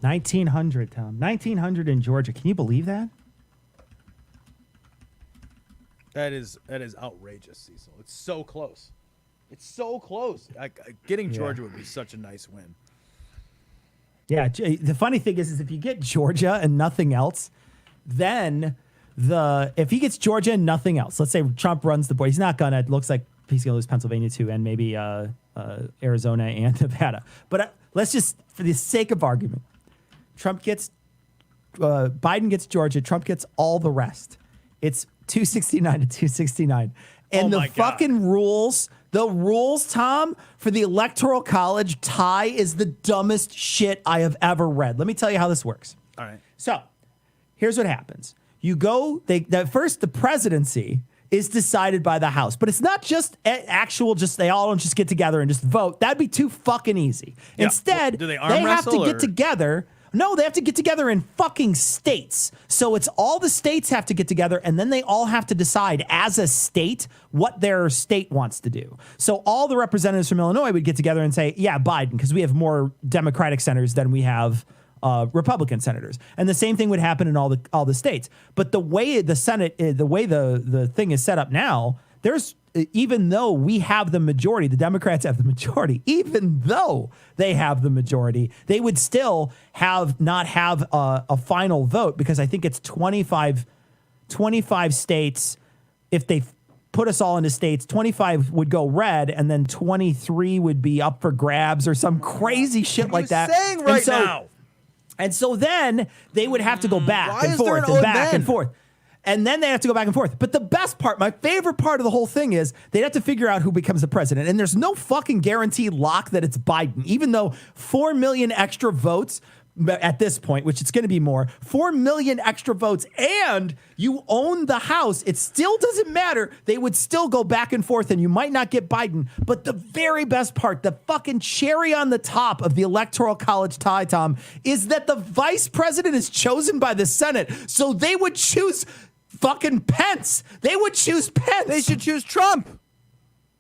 1900, Tom. 1900 in Georgia. Can you believe that? That is outrageous, Cecil. It's so close. It's so close. Getting Georgia would be such a nice win. Yeah. The funny thing is if you get Georgia and nothing else, then if he gets Georgia and nothing else, let's say Trump runs the board. He's not gonna. It looks like he's gonna lose Pennsylvania too, and maybe Arizona and Nevada. But let's just, for the sake of argument, Biden gets Georgia. Trump gets all the rest. It's 269 to 269. And the fucking rules, Tom, for the Electoral College tie is the dumbest shit I have ever read. Let me tell you how this works. All right. So here's what happens. You go, first the presidency is decided by the House, but it's not just they all don't just get together and just vote. That'd be too fucking easy. Yeah. Instead, do they have to get together. No, they have to get together in fucking states. So it's all the states have to get together, and then they all have to decide as a state what their state wants to do. So all the representatives from Illinois would get together and say, yeah, Biden, because we have more Democratic senators than we have Republican senators. And the same thing would happen in all the states. But the way the Senate, the way the thing is set up now, even though we have the majority, the Democrats have the majority, even though they have the majority, they would still not have a final vote, because I think it's 25 states. If they put us all into states, 25 would go red, and then 23 would be up for grabs or some crazy shit like that. Saying right now. And so then they would have to go back and forth and back and forth. And then they have to go back and forth. But the best part, my favorite part of the whole thing is they'd have to figure out who becomes the president. And there's no fucking guaranteed lock that it's Biden, even though 4 million extra votes at this point, which it's going to be more, 4 million extra votes, and you own the House, it still doesn't matter. They would still go back and forth, and you might not get Biden. But the very best part, the fucking cherry on the top of the Electoral College tie, Tom, is that the vice president is chosen by the Senate. So they would choose fucking Pence. They would choose Pence. They should choose Trump.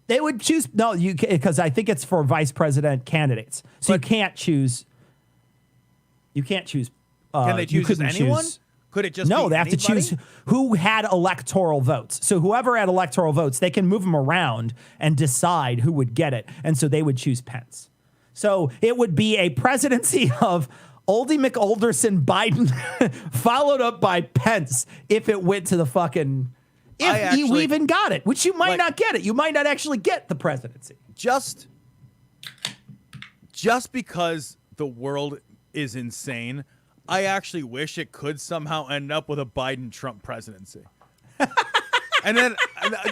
They would choose, because I think it's for vice president candidates. So you can't choose. You can't choose. Can they choose anyone? Could it just no? Be they have anybody? to choose who had electoral votes. So whoever had electoral votes, they can move them around and decide who would get it. And so they would choose Pence. So it would be a presidency of Oldie McOlderson Biden, followed up by Pence if it went to the fucking. If you even got it, which you might not get it. You might not actually get the presidency. Just because the world is insane, I actually wish it could somehow end up with a Biden-Trump presidency. And then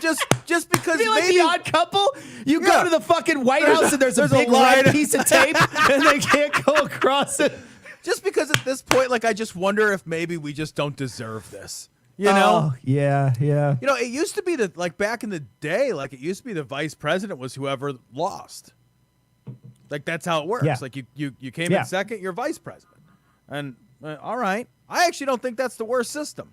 just because like maybe the Odd Couple, you go to the fucking White House and there's a big red piece of tape and they can't go across it. Just because at this point, I just wonder if maybe we just don't deserve this. You know? Yeah. It used to be that, back in the day, it used to be the vice president was whoever lost. That's how it works. Yeah. You came in second, you're vice president. And all right, I actually don't think that's the worst system.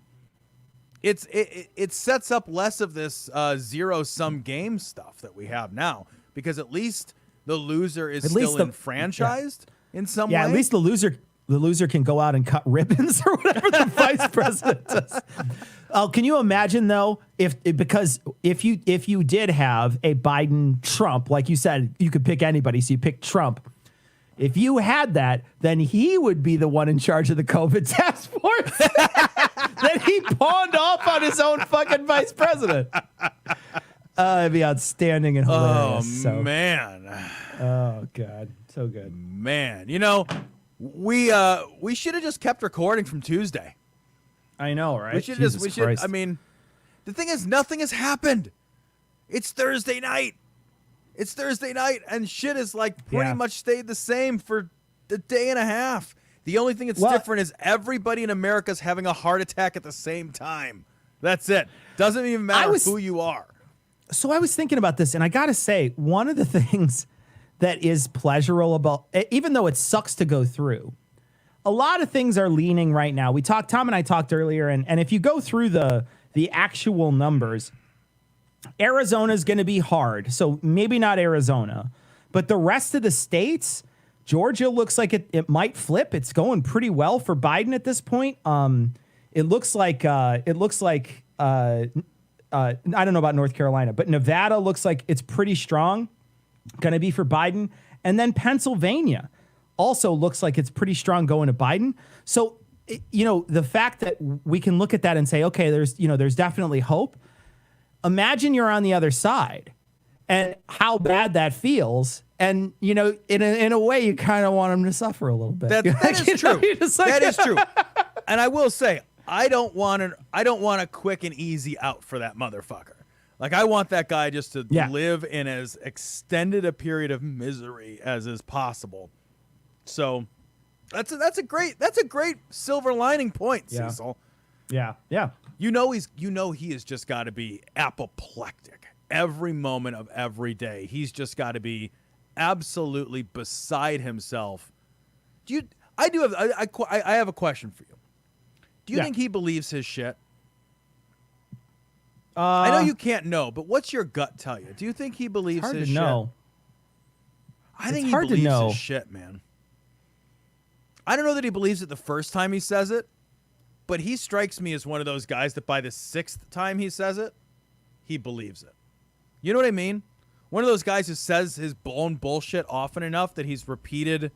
It sets up less of this zero-sum game stuff that we have now, because at least the loser is still enfranchised in some way. Yeah, at least the loser can go out and cut ribbons or whatever the vice president does. Can you imagine though, if you did have a Biden Trump, like you said, you could pick anybody, so you picked Trump. If you had that, then he would be the one in charge of the COVID task force that he pawned off on his own fucking vice president. It'd be outstanding and hilarious. Man. Oh God, so good. Man, we should have just kept recording from Tuesday. I know, right? I mean, the thing is, nothing has happened. It's Thursday night. And shit is pretty much stayed the same for a day and a half. The only thing that's different is everybody in America's having a heart attack at the same time. That's it. Doesn't even matter who you are. So I was thinking about this, and I got to say, one of the things that is pleasurable about, even though it sucks to go through, a lot of things are leaning right now. Tom and I talked earlier, and if you go through the actual numbers, Arizona is going to be hard. So maybe not Arizona, but the rest of the states, Georgia looks like it might flip. It's going pretty well for Biden at this point. It looks like I don't know about North Carolina, but Nevada looks like it's pretty strong, going to be for Biden. And then Pennsylvania also looks like it's pretty strong going to Biden. So, the fact that we can look at that and say, okay, there's definitely hope. Imagine you're on the other side and how bad that feels. And, in a way, you kind of want them to suffer a little bit. That is true. That is true. And I will say, I don't want a quick and easy out for that motherfucker. Like, I want that guy just to live in as extended a period of misery as is possible. So that's a great silver lining point, Cecil. Yeah. He has just got to be apoplectic every moment of every day. He's just got to be absolutely beside himself. I have a question for you. Do you think he believes his shit? I know you can't know, but what's your gut tell you? Do you think he believes his shit? Know. I think he believes his shit, man. I don't know that he believes it the first time he says it, but he strikes me as one of those guys that by the 6th time he says it, he believes it. You know what I mean? One of those guys who says his own bullshit often enough that he's repeated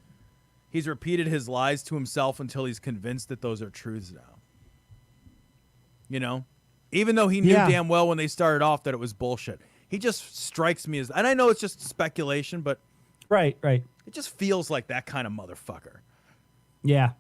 his lies to himself until he's convinced that those are truths now. Even though he knew damn well when they started off that it was bullshit. He just strikes me as, and I know it's just speculation, but right. It just feels like that kind of motherfucker. Yeah.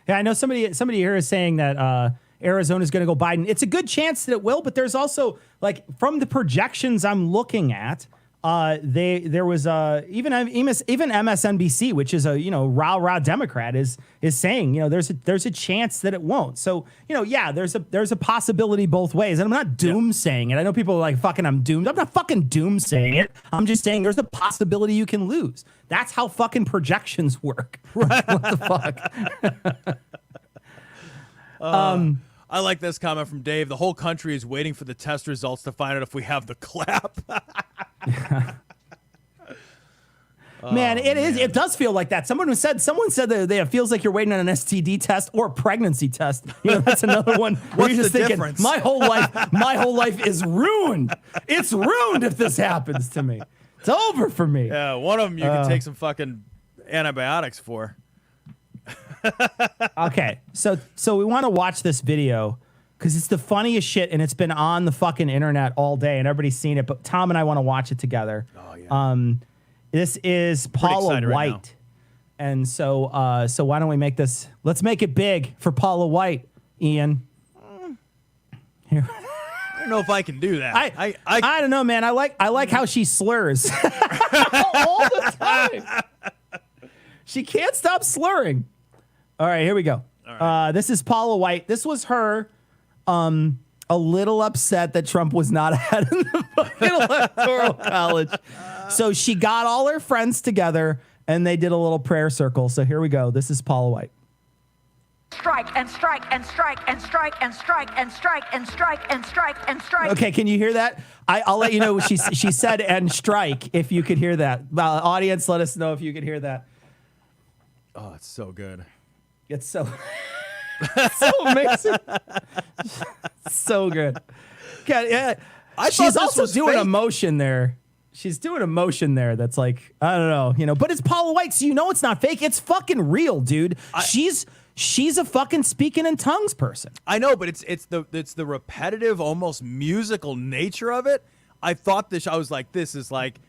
I know somebody here is saying that Arizona is going to go Biden. It's a good chance that it will, but there's also, like, from the projections I'm looking at, there was even MSNBC, which is a rah Democrat, is saying there's a chance that it won't. So there's a possibility both ways, and I'm not doomsaying it. I know people are like, fucking, I'm doomed. I'm not fucking doomsaying it. I'm just saying there's a possibility you can lose. That's how fucking projections work. Right? What the fuck? I like this comment from Dave. The whole country is waiting for the test results to find out if we have the clap. Man, it does feel like that. Someone said that it feels like you're waiting on an STD test or a pregnancy test. That's another one. Where you're just thinking, difference? My whole life is ruined. It's ruined if this happens to me. It's over for me. Yeah, one of them you can take some fucking antibiotics for. Okay, so we want to watch this video because it's the funniest shit, and it's been on the fucking internet all day, and everybody's seen it. But Tom and I want to watch it together. Oh yeah. This is Paula White, right, and so why don't we make this? Let's make it big for Paula White, Ian. Here. I don't know if I can do that. I don't know, man. I like how she slurs all the time. She can't stop slurring. All right, here we go. Right. This is Paula White. This was her a little upset that Trump was not ahead in the fucking Electoral College. So she got all her friends together and they did a little prayer circle. So here we go. This is Paula White. Strike and strike and strike and strike and strike and strike and strike and strike and strike. Okay, can you hear that? I'll let you know. She said and strike if you could hear that. Audience, let us know if you could hear that. Oh, it's so good. It's so amazing. So good. Yeah. She's also doing emotion there. She's doing emotion there that's like, I don't know, but it's Paula White, so it's not fake. It's fucking real, dude. She's a fucking speaking in tongues person. I know, but it's the repetitive, almost musical nature of it. I thought I was like, this is like,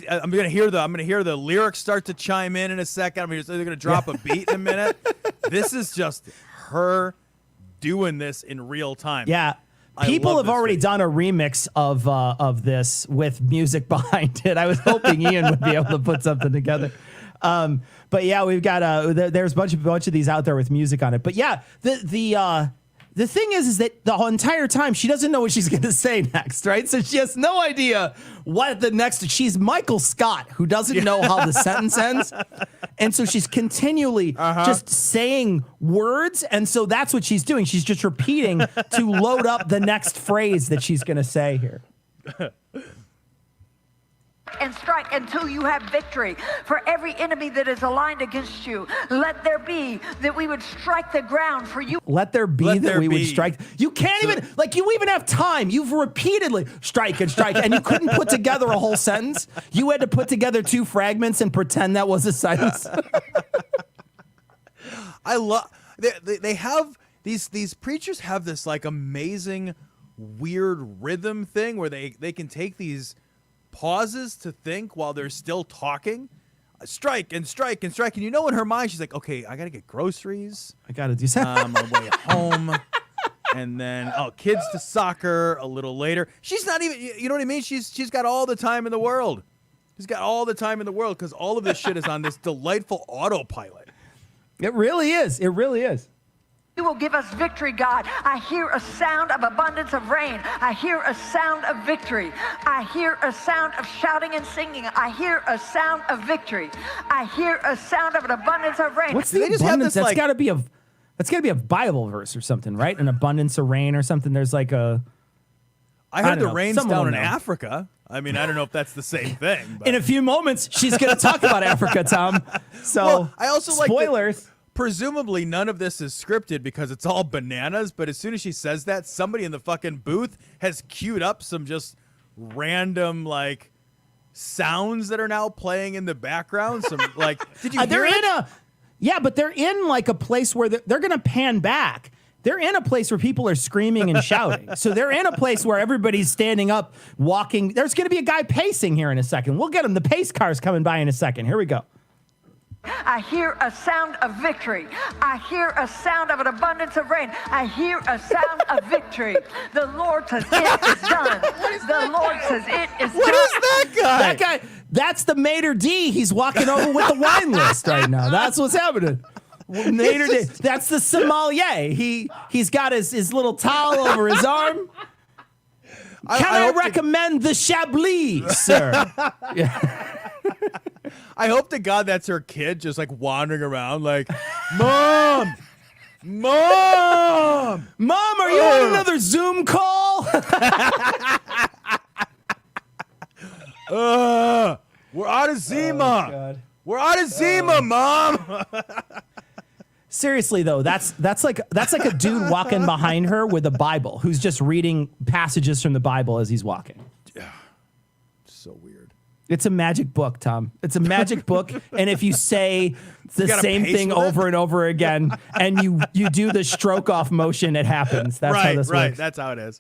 I'm gonna hear the lyrics start to chime in a second. They're gonna drop a beat in a minute. This is just her doing this in real time. Yeah. People have already done a remix of this with music behind it. I was hoping Ian would be able to put something together. But yeah, we've got there's a bunch of these out there with music on it. But yeah, the thing is that the whole entire time she doesn't know what she's going to say next, right? So she has no idea what the next. She's Michael Scott, who doesn't know how the sentence ends, and so she's continually just saying words, and so that's what she's doing. She's just repeating to load up the next phrase that she's going to say here. and strike until you have victory. For every enemy that is aligned against you, let there be that we would strike the ground for you. Let there be Let that there we would be. strike. You can't even, like, you even have time. You've repeatedly strike, and you couldn't put together a whole sentence. You had to put together 2 fragments and pretend that was a sentence. I love they have these preachers have this like amazing weird rhythm thing where they can take these pauses to think while they're still talking. Strike and strike and strike. And you know, in her mind, she's like, okay, I got to get groceries. I got to do something. On my way home. And then, kids to soccer a little later. She's not even, you know what I mean? She's got all the time in the world. She's got all the time in the world because all of this shit is on this delightful autopilot. It really is. It really is. You will give us victory, God. I hear a sound of abundance of rain. I hear a sound of victory. I hear a sound of shouting and singing. I hear a sound of victory. I hear a sound of an abundance of rain. What's the They just have abundance? this, That's like- got to be a Bible verse or something, right? An abundance of rain or something. There's like a. I heard don't the know. rain's Someone down will in know. Africa. I mean, I don't know if that's the same thing. But. In a few moments, she's going to talk about Africa, Tom. So, Well, I also like that- spoilers. Presumably none of this is scripted because it's all bananas, but as soon as she says that, somebody in the fucking booth has queued up some just random like sounds that are now playing in the background. Some like did you They're hear in it? but they're in like a place where they're going to pan back. They're in a place where people are screaming and shouting. So they're in a place where everybody's standing up, walking. There's going to be a guy pacing here in a second. We'll get him. The pace car's coming by in a second. Here we go. I hear a sound of victory. I hear a sound of an abundance of rain. I hear a sound of victory. The Lord says it is done. The Lord says it is done. What is that guy? That guy, that's the Mater D. He's walking over with the wine list right now. That's what's happening. Mater D. That's the sommelier. He's got his little towel over his arm. Can I hope recommend the Chablis, sir? I hope to God that's her kid just like wandering around like, Mom! Mom! Mom, are you on another Zoom call? We're out of Zima. God. We're out of Zima, Mom. Seriously though, that's like a dude walking behind her with a Bible who's just reading passages from the Bible as he's walking. So weird. It's a magic book, Tom. It's a magic book, and if you say the gotta same pace thing with it? over and over again, and you do the stroke off motion, it happens. That's how this Right. works. That's how it is.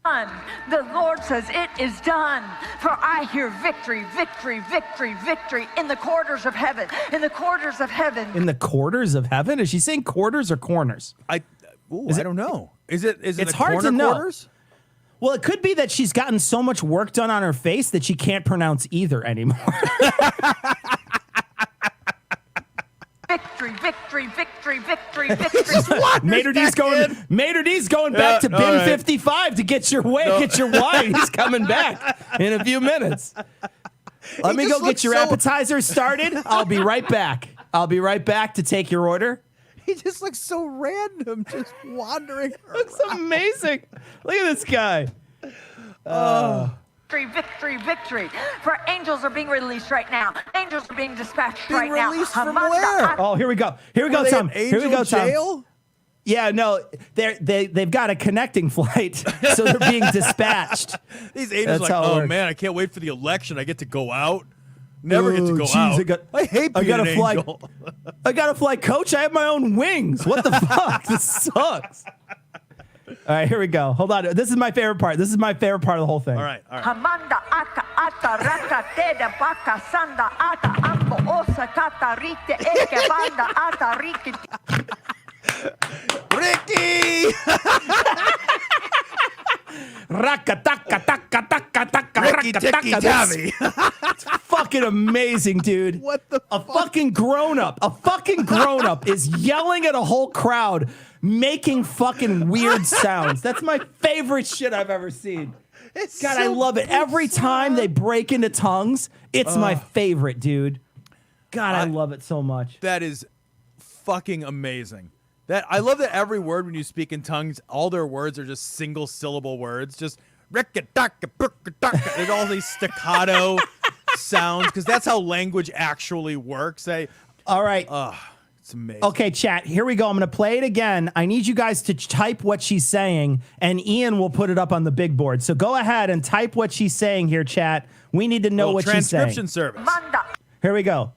Done. The Lord says it is done. For I hear victory, victory, victory, victory in the quarters of heaven. In the quarters of heaven. In the quarters of heaven? Is she saying quarters or corners? I don't know. Is it It's the hard corner to know. quarters? Well, it could be that she's gotten so much work done on her face that she can't pronounce either anymore. Victory, victory, victory, victory, victory. Mater D's going back to all bin right. 55 to get your get your wine. He's coming back in a few minutes. Let me just go get looks your so- appetizer started. I'll be right back. I'll be right back to take your order. He just looks so random, just wandering. Looks amazing. Look at this guy. Victory, victory, victory. For angels are being released right now. Angels are being dispatched Being right now. released from Hamanda where? Ak- Oh, here we go. Here we Are go, they Tom. in Here we go, angel Tom. jail? Yeah, no, they've got a connecting flight, so they're being dispatched. These angels That's like, how it oh works. man, I can't wait for the election. I get to go out. Never get to go Geez, out. I hate being gotta an fly. angel. I gotta fly, coach. I have my own wings. What the fuck? This sucks. All right, here we go. Hold on. This is my favorite part. This is my favorite part of the whole thing. All right. Hamanda aka ata raka teda baka sanda ata ambo osa kata rite eke banda ata riki. Ricky! Ricky Ticky Tavi. Fucking amazing, dude. What the A fucking grown up is yelling at a whole crowd, making fucking weird sounds. That's my favorite shit I've ever seen. It's God, so I love it. Every bizarre. time they break into tongues, it's my favorite, dude. God, I love it so much. That is fucking amazing. That I love that every word when you speak in tongues, all their words are just single syllable words. Just There's all these staccato sounds because that's how language actually works. All right. It's amazing. Okay, chat, here we go. I'm going to play it again. I need you guys to type what she's saying, and Ian will put it up on the big board. So go ahead and type what she's saying here, chat. We need to know what she's saying. Transcription service. Manda. Here we go.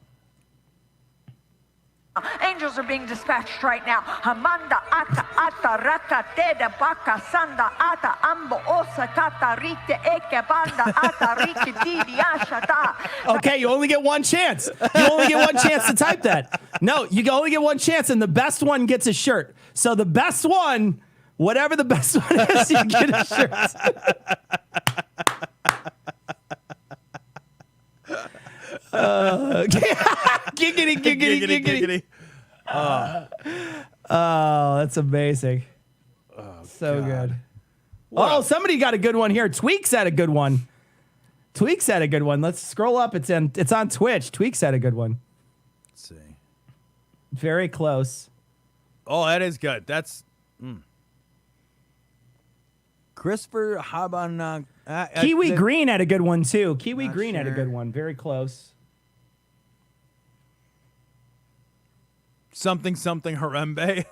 Angels are being dispatched right now. Hamanda ata ata raka teda baka sanda ata ambo osa tata rite eke banda ata rike didi ashata. Okay, you only get one chance. You only get one chance to type that. No, you can only get one chance, and the best one gets a shirt. So the best one, whatever the best one is, you get a shirt. Giggity. Oh, that's amazing. So good. Oh, somebody got a good one here. Tweaks had a good one. Let's scroll up. It's on Twitch. Tweaks had a good one. Let's see. Very close. Oh, that is good. That's Christopher Haban. Kiwi Green had a good one too. Kiwi Not Green had a sure. good one. Very close. Something Harambe.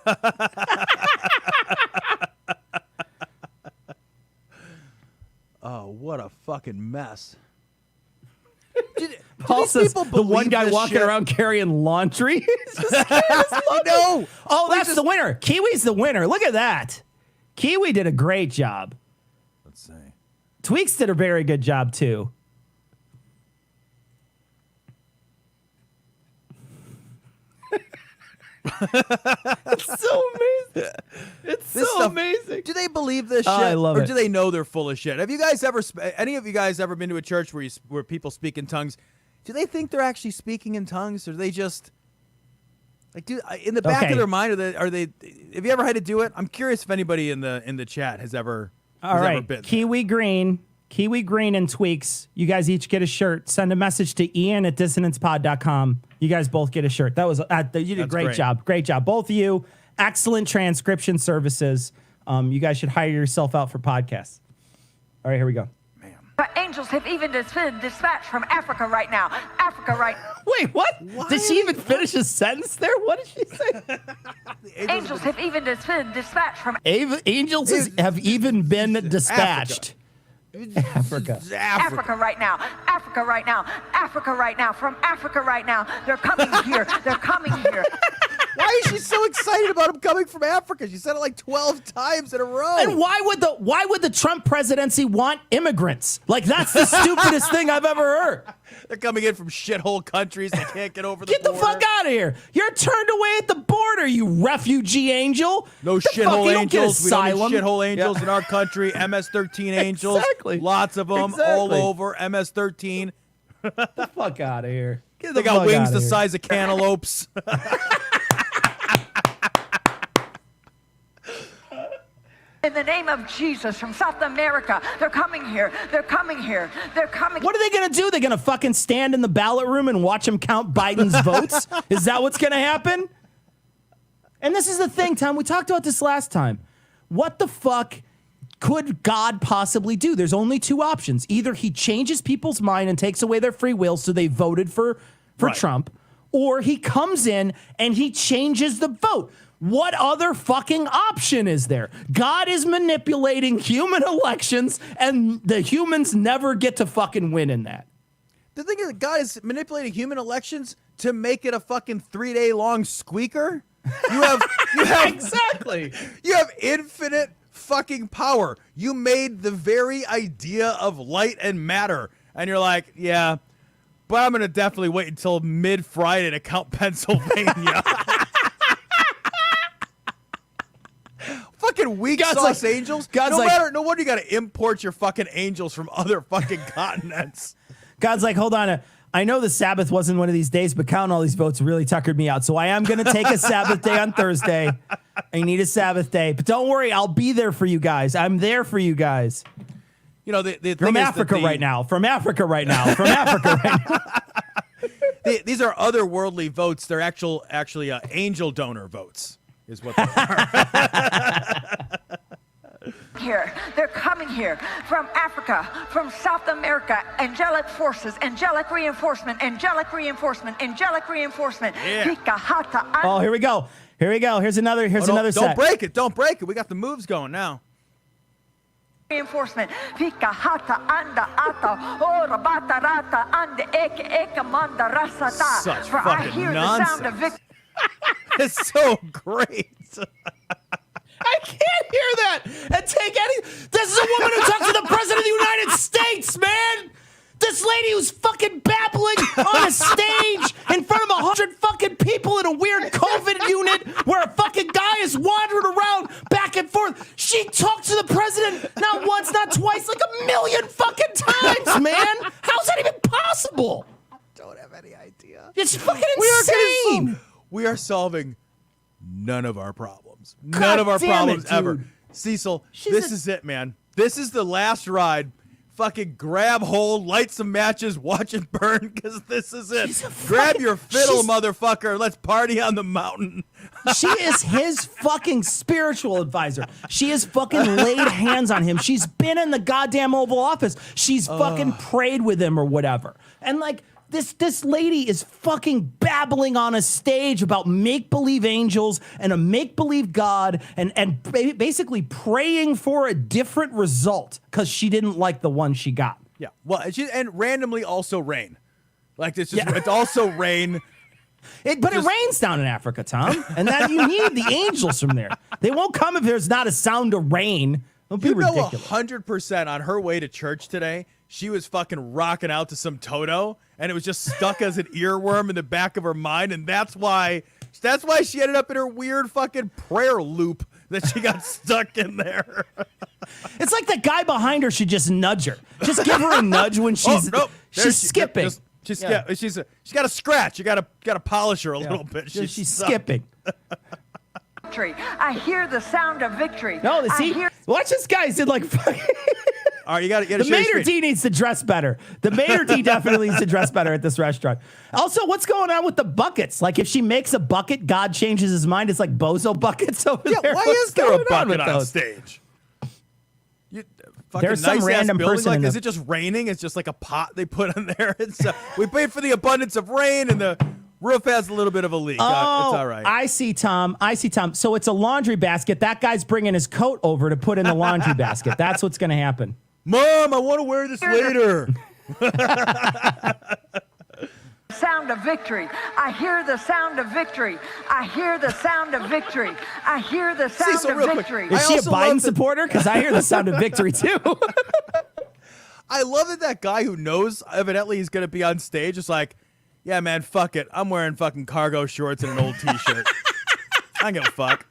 Oh, what a fucking mess. Paul says the one guy walking shit? around carrying laundry. No. Oh, that's the winner. Kiwi's the winner. Look at that. Kiwi did a great job. Let's see. Tweaks did a very good job too. It's so amazing. It's This so stuff- amazing. Do they believe this shit? I love or it. do they know they're full of shit? Have you guys ever, any of you guys ever been to a church where people speak in tongues? Do they think they're actually speaking in tongues, or do they just like in the back Okay. of their mind? Are they? Have you ever had to do it? I'm curious if anybody in the chat has ever. All has right, Ever been there. Kiwi Green and Tweaks. You guys each get a shirt. Send a message to Ian@dissonancepod.com. You guys both get a shirt. That was you did a That's great great. job. Great job, both of you. Excellent transcription services. You guys should hire yourself out for podcasts. All right, here we go. But angels have even been dispatched from Africa right now. Africa right. Wait, what? Did she even finish a sentence there? What did she say? Angels have even been dispatched from Angels have even been dispatched. Africa. Africa right now. Africa right now. Africa right now. From Africa right now. They're coming here. They're coming here. Why is she so excited about him coming from Africa? She said it like 12 times in a row. And why would the Trump presidency want immigrants? Like, that's the stupidest thing I've ever heard. They're coming in from shithole countries. They can't get over the Get the border. fuck out of here. You're turned away at the border, you refugee angel. No The fuck, shithole you don't get angels. We don't asylum. need shithole angels in our country. MS-13 angels. Exactly. Lots of them all Exactly. over. MS-13. Get the fuck out of here. Get the They got fuck wings outta the here. size of cantaloupes. In the name of Jesus from South America. They're coming here. They're coming here. They're coming. What are they going to do? They're going to fucking stand in the ballot room and watch them count Biden's votes? Is that what's going to happen? And this is the thing, Tom. We talked about this last time. What the fuck could God possibly do? There's only two options. Either he changes people's mind and takes away their free will so they voted for Right. Trump, or he comes in and he changes the vote. What other fucking option is there? God is manipulating human elections, and the humans never get to fucking win in that. The thing is, God is manipulating human elections to make it a fucking 3-day long squeaker. You have Exactly. You have infinite fucking power. You made the very idea of light and matter, and you're like, yeah, but I'm gonna definitely wait until mid-Friday to count Pennsylvania. Fucking weak God's sauce like- angels. God's like- No wonder you got to import your fucking angels from other fucking continents. God's like, hold on. I know the Sabbath wasn't one of these days, but counting all these votes really tuckered me out. So I am going to take a Sabbath day on Thursday. I need a Sabbath day. But don't worry, I'll be there for you guys. I'm there for you guys. You know, the thing From is Africa that right now. From Africa right now. From Africa right now. these are otherworldly votes. They're actually angel donor votes, is what they are. here. They're coming here from Africa, from South America. Angelic forces, angelic reinforcement, angelic reinforcement, angelic reinforcement. Yeah. Oh, here we go. Here we go. Here's another Don't set. break it. Don't break it. We got the moves going now. Reinforcement. Pika hata anda ata ora bata rata anda eke manda rasata. Such For I fucking hear nonsense. the sound of victory. It's so great. I can't hear that and take any. This is a woman who talks to the president of the United States, man. This lady who's fucking babbling on a stage in front of 100 fucking people in a weird COVID unit where a fucking guy is wandering around back and forth. She talked to the president not once, not twice, like a million fucking times, man. How's that even possible? I don't have any idea. It's fucking insane. We are solving none of our problems. God None of our damn problems it, ever. dude. Cecil, She's this a- is it, man. This is the last ride. Fucking grab hold, light some matches, watch it burn, because this is it. Grab your fiddle, motherfucker. Let's party on the mountain. She is his fucking spiritual advisor. She has fucking laid hands on him. She's been in the goddamn Oval Office. She's fucking prayed with him or whatever. And like this lady is fucking babbling on a stage about make-believe angels and a make-believe God and basically praying for a different result because she didn't like the one she got. Yeah. Well, and randomly also rain. Like it's just it's also rain. But it rains down in Africa, Tom, and that you need the angels from there. They won't come if there's not a sound of rain. It'll be ridiculous. 100% on her way to church today, she was fucking rocking out to some Toto, and it was just stuck as an earworm in the back of her mind, and that's why she ended up in her weird fucking prayer loop that she got stuck in there. It's like the guy behind her should just nudge her. Just give her a nudge when she's skipping. She's got a scratch. You gotta polish her a little bit. She's skipping. I hear the sound of victory. No, watch this guy. He did like fucking. All right, you got to The maitre d' needs to dress better. The maitre d' definitely needs to dress better at this restaurant. Also, what's going on with the buckets? Like, if she makes a bucket, God changes his mind. It's like bozo buckets over there. Why What's is there a going bucket on those? stage? There's some random person in Is the- it just raining? It's just like a pot they put on there. It's we paid for the abundance of rain, and the roof has a little bit of a leak. It's all right. I see, Tom. So it's a laundry basket. That guy's bringing his coat over to put in the laundry basket. That's what's going to happen. Mom, I want to wear this later. Sound of victory. I hear the sound of victory. I hear the sound of victory. I hear the sound Cecil, of real quick. victory. Is she a also love Biden that- supporter? Because I hear the sound of victory, too. I love that guy who knows evidently he's going to be on stage is like, yeah, man, fuck it. I'm wearing fucking cargo shorts and an old T-shirt. I don't give a fuck.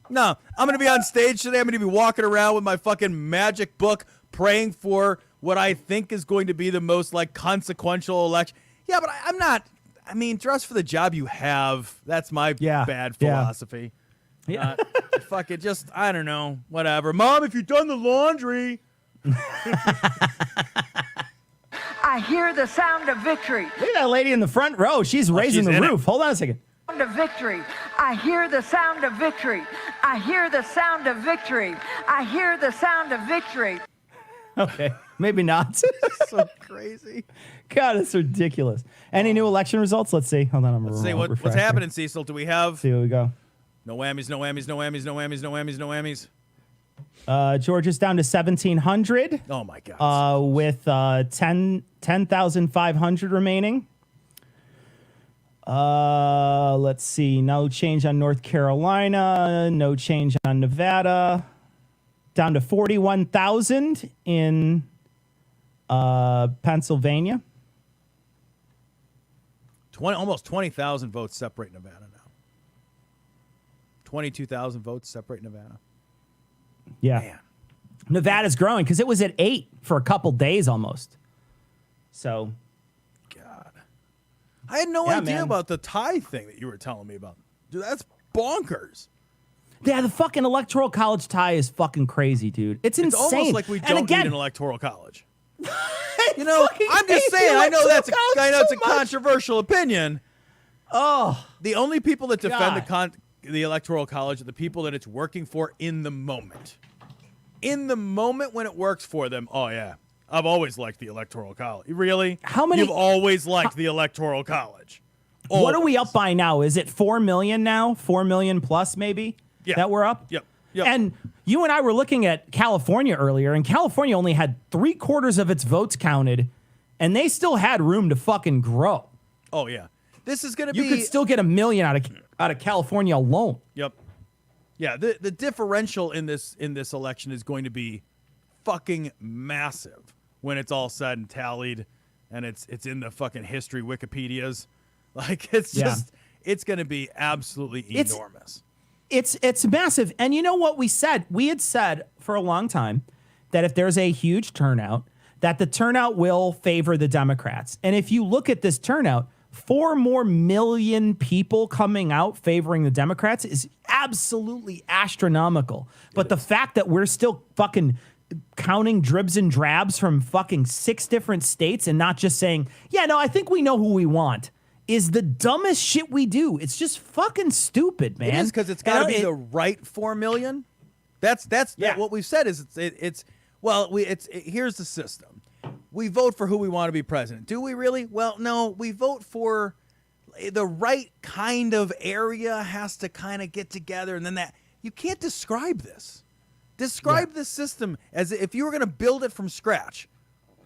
No, I'm going to be on stage today. I'm going to be walking around with my fucking magic book praying for what I think is going to be the most, like, consequential election. Yeah, but I'm not. I mean, dress for the job you have. That's my bad philosophy. Yeah. Fuck it. Just, I don't know. Whatever. Mom, if you've done the laundry. I hear the sound of victory. Look at that lady in the front row. She's raising she's the in it. roof. Hold on a second. Sound of victory. I hear the sound of victory. I hear the sound of victory. I hear the sound of victory. Okay, maybe not. So crazy. God, it's ridiculous. Any new election results? Let's see. Hold on, I'm Let's see what's happening, Cecil. Do we have See, here we go. no whammies, no whammies, no whammies, no whammies, no whammies, no whammies? Georgia's down to 1,700 Oh my God. with 10,500 remaining. Let's see. No change on North Carolina. No change on Nevada. Down to 41,000 in Pennsylvania. Almost 20,000 votes separate Nevada now. 22,000 votes separate Nevada. Yeah. Man. Nevada's growing because it was at 8 for a couple days almost. So, God. I had no Yeah, idea man. about the tie thing that you were telling me about. Dude, that's bonkers. yeah, the fucking electoral college tie is fucking crazy, dude. It's It's insane. almost like we And don't again, need an electoral college. You know, fucking I'm just hate the saying, I know it's Electoral a College so much. controversial opinion. Oh, The only people that defend God. the electoral college are the people that it's working for in the moment. in the moment when it works for them, oh yeah, I've always liked the Electoral College. Really? How many? You've always liked the Electoral College. Always. What are we up by now? Is it 4 million now? 4 million plus maybe that we're up? Yep. And you and I were looking at California earlier, and California only had 3/4 of its votes counted, and they still had room to fucking grow. Oh yeah. This is going to be. You could still get 1 million out of California alone. Yep. Yeah, the differential in this election is going to be fucking massive when it's all said and tallied, and it's in the fucking history Wikipedias. Like it's just it's going to be absolutely enormous. It's massive. And you know what we said? We had said for a long time that if there's a huge turnout, that the turnout will favor the Democrats. And if you look at this turnout, 4 more million people coming out favoring the Democrats is absolutely astronomical. But the fact that we're still fucking counting dribs and drabs from fucking 6 different states and not just saying, yeah, no, I think we know who we want, is the dumbest shit we do. It's just fucking stupid, man. It is, because it's got to be the right 4 million. That's what we've said is it's here's the system. We vote for who we want to be president. Do we really? Well, no, we vote for the right kind of area has to kind of get together, and then that you can't describe this. Describe this system as if you were going to build it from scratch.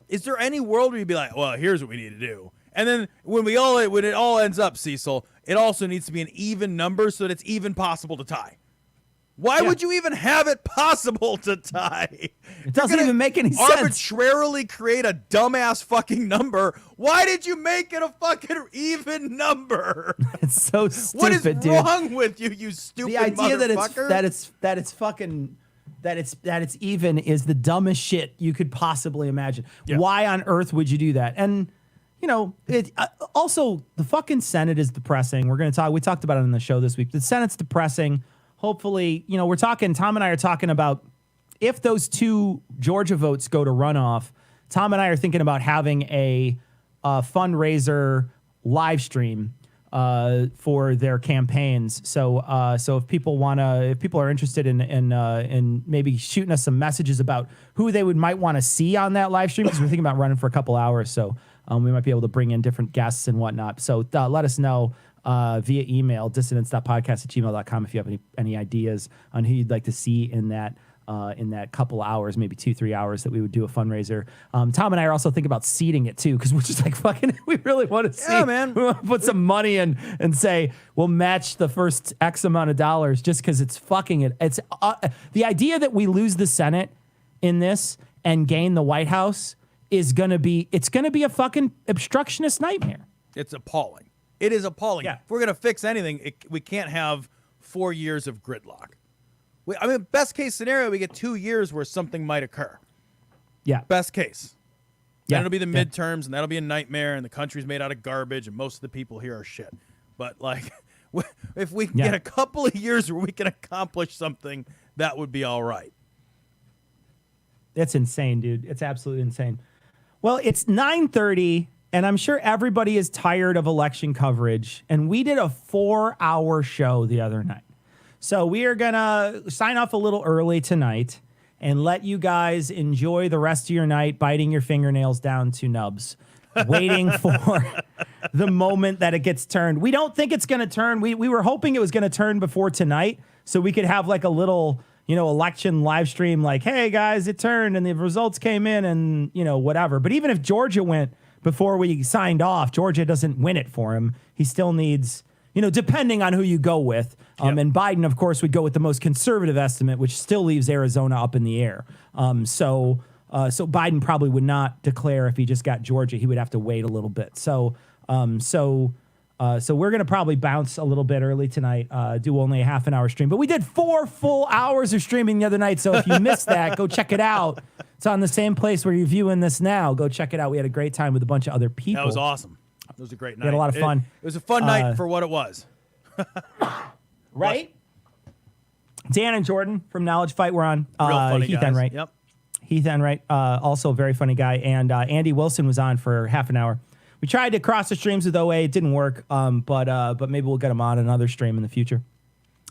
Is there any world where you'd be like, well, here's what we need to do? And then when it all ends up, Cecil, it also needs to be an even number so that it's even possible to tie. Why would you even have it possible to tie? It doesn't even make any sense. Arbitrarily create a dumbass fucking number. Why did you make it a fucking even number? It's so stupid, what is dude. wrong with you stupid motherfucker? The idea that it's even is the dumbest shit you could possibly imagine. Yeah. Why on earth would you do that? And you know, also the fucking Senate is depressing. We talked about it in the show this week. The Senate's depressing. Hopefully, you know, Tom and I are talking about if those 2 Georgia votes go to runoff, Tom and I are thinking about having a fundraiser live stream for their campaigns. So if people are interested in maybe shooting us some messages about who they might want to see on that live stream, because we're thinking about running for a couple hours. So we might be able to bring in different guests and whatnot. So let us know via email, dissidents.podcast@gmail.com, if you have any ideas on who you'd like to see in that couple hours, maybe 2-3 hours that we would do a fundraiser. Tom and I are also thinking about seeding it too, because we're just like fucking, we really want to see. Yeah, man. We want to put some money in and say we'll match the first X amount of dollars just because it's fucking it. It's the idea that we lose the Senate in this and gain the White House is gonna be a fucking obstructionist nightmare. It's appalling. It is appalling. Yeah. If we're gonna fix anything, we can't have 4 years of gridlock. I mean, best case scenario, we get 2 years where something might occur. Yeah. Best case. Yeah. Then it'll be the midterms, and that'll be a nightmare, and the country's made out of garbage, and most of the people here are shit. But, like, if we can get a couple of years where we can accomplish something, that would be all right. It's insane, dude. It's absolutely insane. Well, it's 9:30, and I'm sure everybody is tired of election coverage, and we did a 4-hour show the other night. So we are going to sign off a little early tonight and let you guys enjoy the rest of your night biting your fingernails down to nubs, waiting for the moment that it gets turned. We don't think it's going to turn. We were hoping it was going to turn before tonight so we could have like a little, election live stream like, hey, guys, it turned and the results came in and, whatever. But even if Georgia went before we signed off, Georgia doesn't win it for him. He still needs... depending on who you go with. And Biden, of course, would go with the most conservative estimate, which still leaves Arizona up in the air. So Biden probably would not declare if he just got Georgia. He would have to wait a little bit. So we're going to probably bounce a little bit early tonight, do only a half an hour stream. But we did 4 full hours of streaming the other night. So if you missed that, go check it out. It's on the same place where you're viewing this now. Go check it out. We had a great time with a bunch of other people. That was awesome. It was a great night. We had a lot of fun. It was a fun night for what it was. Right? Dan and Jordan from Knowledge Fight were on. Real funny Heath guys. Enright. Yep. Heath Enright, also a very funny guy. And Andy Wilson was on for half an hour. We tried to cross the streams with OA. It didn't work, but maybe we'll get him on another stream in the future.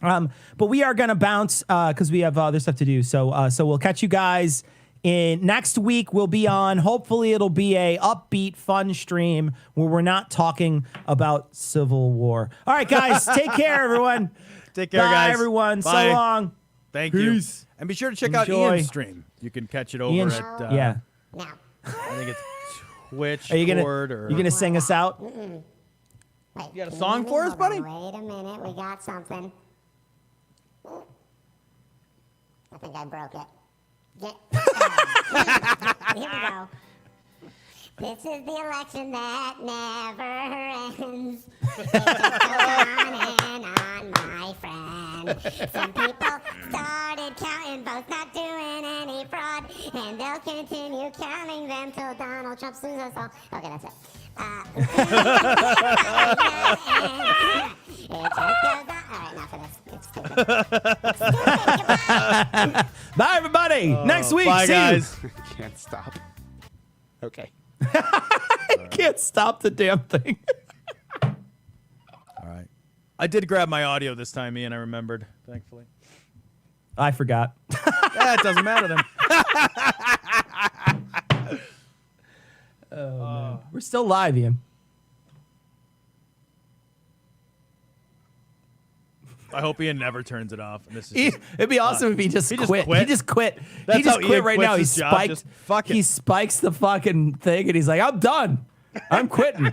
But we are gonna bounce because we have other stuff to do. So we'll catch you guys in next week. We'll be on. Hopefully, it'll be a upbeat, fun stream where we're not talking about Civil War. All right, guys, take care, everyone. Take care, Bye, guys. everyone. Bye. So long. Thank Peace. you. And be sure to check out Enjoy. Ian's stream. You can catch it over Ian, at yeah. No. I think it's Twitch. Are you gonna or you gonna sing us out? Wait, You got a song for us, buddy? Wait a minute, we got something. I think I broke it. Here we go. This is the election that never ends. It just goes on and on, my friend. Some people started counting votes, not doing any fraud, and they'll continue counting them till Donald Trump sues us all. Okay, that's it. It just goes on. All right, enough of this. It's stupid. It's stupid. Goodbye. Bye, everybody. Next week. Bye, See guys. Can't stop. Okay. you. Can't stop the damn thing. All right. I did grab my audio this time, Ian. I remembered, thankfully. I forgot. Yeah, it doesn't matter then. We're still live, Ian. I hope Ian never turns it off. And this is just, It'd be awesome if he just quit. He just quit. That's he just how quit Ian right quits now. He his job. spiked. Just fuck it. He spikes the fucking thing, and he's like, "I'm done. I'm quitting."